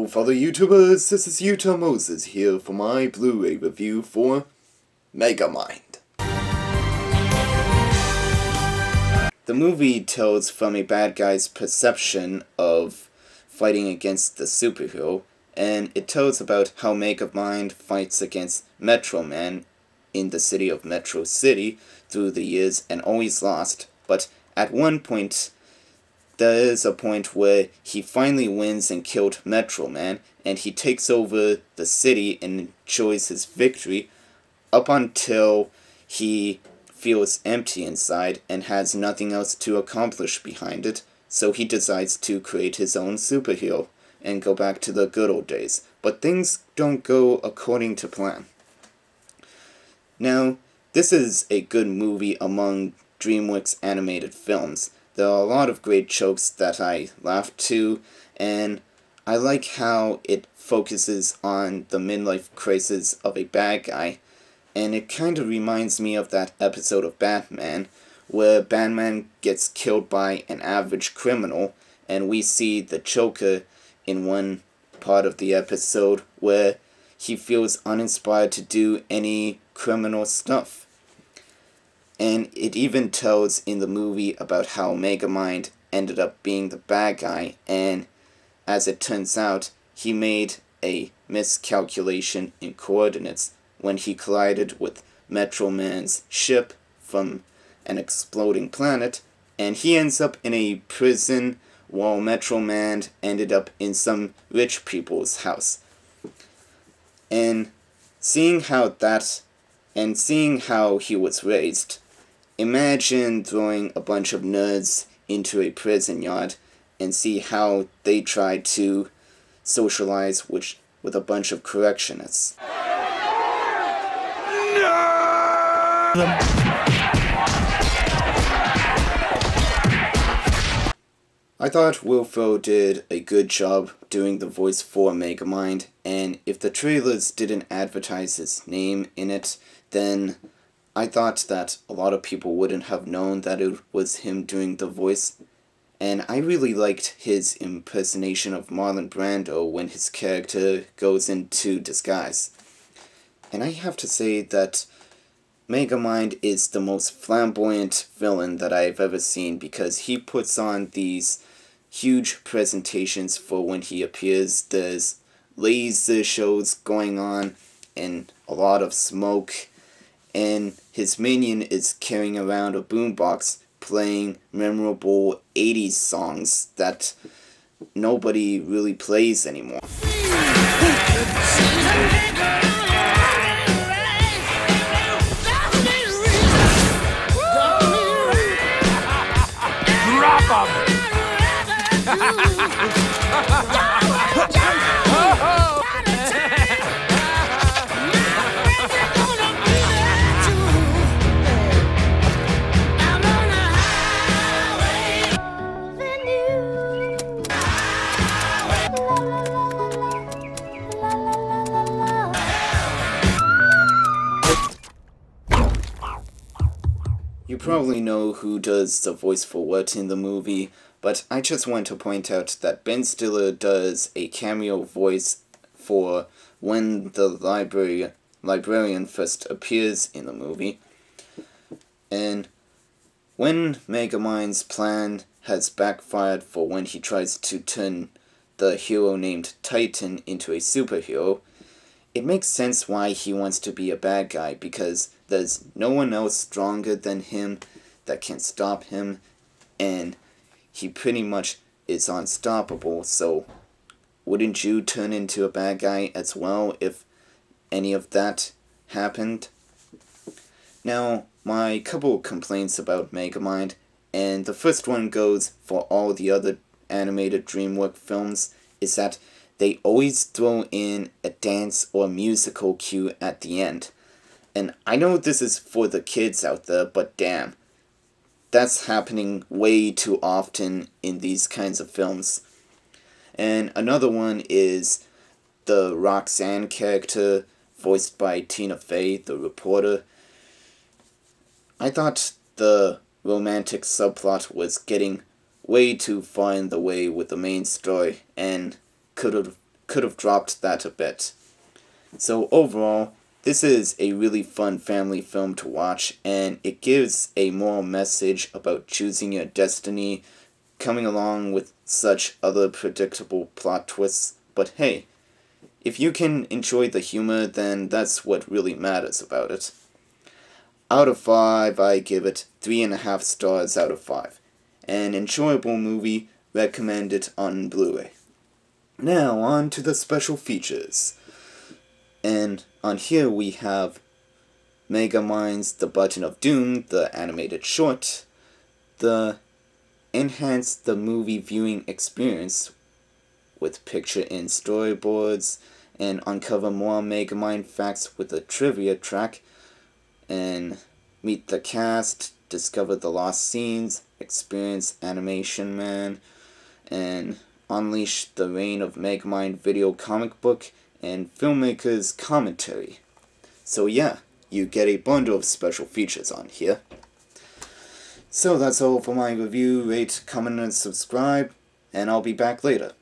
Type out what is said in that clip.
Hello fellow YouTubers, this is Utah Moses here for my Blu-ray review for Megamind. The movie tells from a bad guy's perception of fighting against the superhero, and it tells about how Megamind fights against Metro Man in the city of Metro City through the years and always lost, but at one point there is a point where he finally wins and killed Metro Man, and he takes over the city and enjoys his victory up until he feels empty inside and has nothing else to accomplish behind it, so he decides to create his own superhero and go back to the good old days. But things don't go according to plan. Now, this is a good movie among Dreamworks animated films. There are a lot of great jokes that I laughed to, and I like how it focuses on the midlife crisis of a bad guy, and it kind of reminds me of that episode of Batman, where Batman gets killed by an average criminal, and we see the Joker in one part of the episode where he feels uninspired to do any criminal stuff. And it even tells in the movie about how Megamind ended up being the bad guy, and as it turns out, he made a miscalculation in coordinates when he collided with Metro Man's ship from an exploding planet, and he ends up in a prison while Metro Man ended up in some rich people's house. And seeing how he was raised, imagine throwing a bunch of nerds into a prison yard and see how they try to socialize with a bunch of correctionists. I thought Will Ferrell did a good job doing the voice for Megamind, and if the trailers didn't advertise his name in it, then I thought that a lot of people wouldn't have known that it was him doing the voice, and I really liked his impersonation of Marlon Brando when his character goes into disguise. And I have to say that Megamind is the most flamboyant villain that I've ever seen, because he puts on these huge presentations for when he appears. There's laser shows going on and a lot of smoke, and his minion is carrying around a boombox playing memorable 80s songs that nobody really plays anymore. Drop 'em! You probably know who does the voice for what in the movie, but I just want to point out that Ben Stiller does a cameo voice for when the librarian first appears in the movie. And when Megamind's plan has backfired for when he tries to turn the hero named Titan into a superhero, it makes sense why he wants to be a bad guy, because there's no one else stronger than him that can stop him, and he pretty much is unstoppable, so wouldn't you turn into a bad guy as well if any of that happened? Now, my couple complaints about Megamind, and the first one goes for all the other animated DreamWorks films, is that they always throw in a dance or musical cue at the end. And I know this is for the kids out there, but damn, that's happening way too often in these kinds of films. And another one is the Roxanne character, voiced by Tina Fey, the reporter. I thought the romantic subplot was getting way too far in the way with the main story, and could could have dropped that a bit. So overall, this is a really fun family film to watch, and it gives a moral message about choosing your destiny, coming along with such other predictable plot twists. But hey, if you can enjoy the humor, then that's what really matters about it. Out of 5, I give it 3.5 stars out of 5. An enjoyable movie, recommended on Blu-ray. Now, on to the special features. And on here we have Megamind's The Button of Doom, the animated short, the enhance the movie viewing experience with picture-in storyboards, and uncover more Megamind facts with a trivia track, and meet the cast, discover the lost scenes, experience Animation Man, and unleash the reign of Megamind video comic book, and filmmaker's commentary. So yeah, you get a bundle of special features on here. So that's all for my review. Rate, comment, and subscribe, and I'll be back later.